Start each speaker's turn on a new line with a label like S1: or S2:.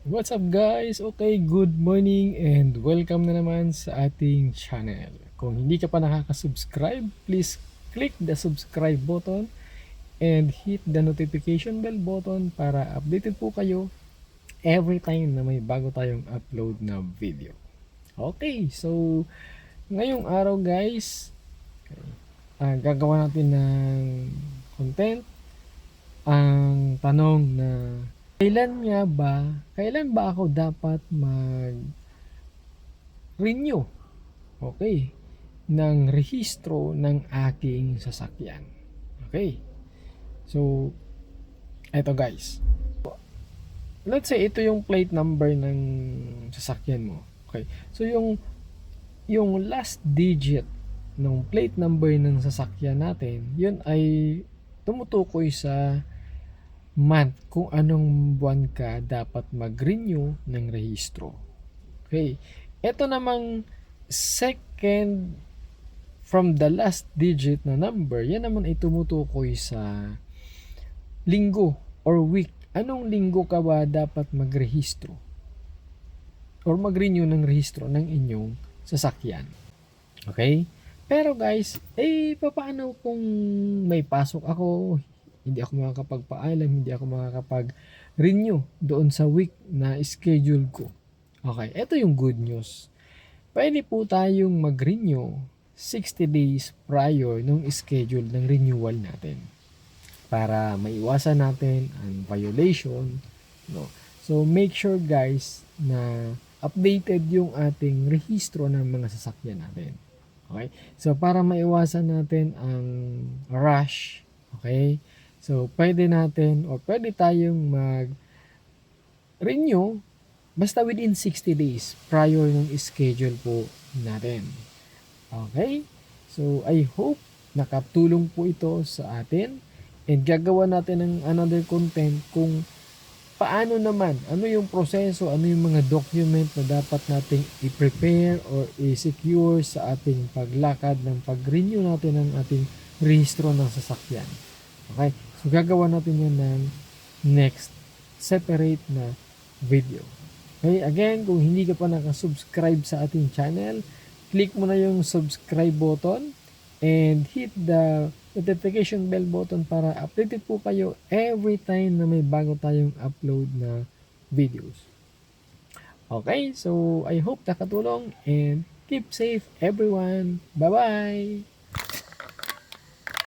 S1: What's up guys? Okay, good morning and welcome na naman sa ating channel. Kung hindi ka pa nakaka-subscribe, please click the subscribe button and hit the notification bell button para updated po kayo every time na may bago tayong upload na video. Okay, so ngayong araw guys, gagawa natin ng content. Ang tanong na kailan ba ako dapat mag-renew, okay, ng rehistro ng aking sasakyan. Okay, so eto guys, let's say ito yung plate number ng sasakyan mo. Okay, so yung last digit ng plate number ng sasakyan natin, yun ay tumutukoy sa month kung anong buwan ka dapat mag-renew ng rehistro. Okay. Ito namang second from the last digit na number, yan naman ay tumutukoy sa linggo or week. Anong linggo ka ba dapat magrehistro or mag-renew ng rehistro ng inyong sasakyan? Okay? Pero guys, paano kung may pasok ako, hindi ako makakapagpaalam, hindi ako makakapag-renew doon sa week na schedule ko? Okay, ito yung good news. Pwede po tayong mag-renew 60 days prior nung schedule ng renewal natin para maiwasan natin ang violation, no? So make sure guys na updated yung ating rehistro ng mga sasakyan natin. Okay? So para maiwasan natin ang rush, okay? So pwede natin o pwede tayong mag-renew basta within 60 days prior ng schedule po natin. Okay? So, I hope nakatulong po ito sa atin and gagawa natin ng another content kung paano naman, ano yung proseso, ano yung mga document na dapat nating i-prepare or i-secure sa ating paglakad ng pag-renew natin ng ating rehistro ng sasakyan. Okay? So, gagawa natin yan ng next separate na video. Okay, again, kung hindi ka pa nakasubscribe sa ating channel, click mo na yung subscribe button and hit the notification bell button para updated po kayo every time na may bago tayong upload na videos. Okay, so I hope nakatulong and keep safe everyone. Bye-bye!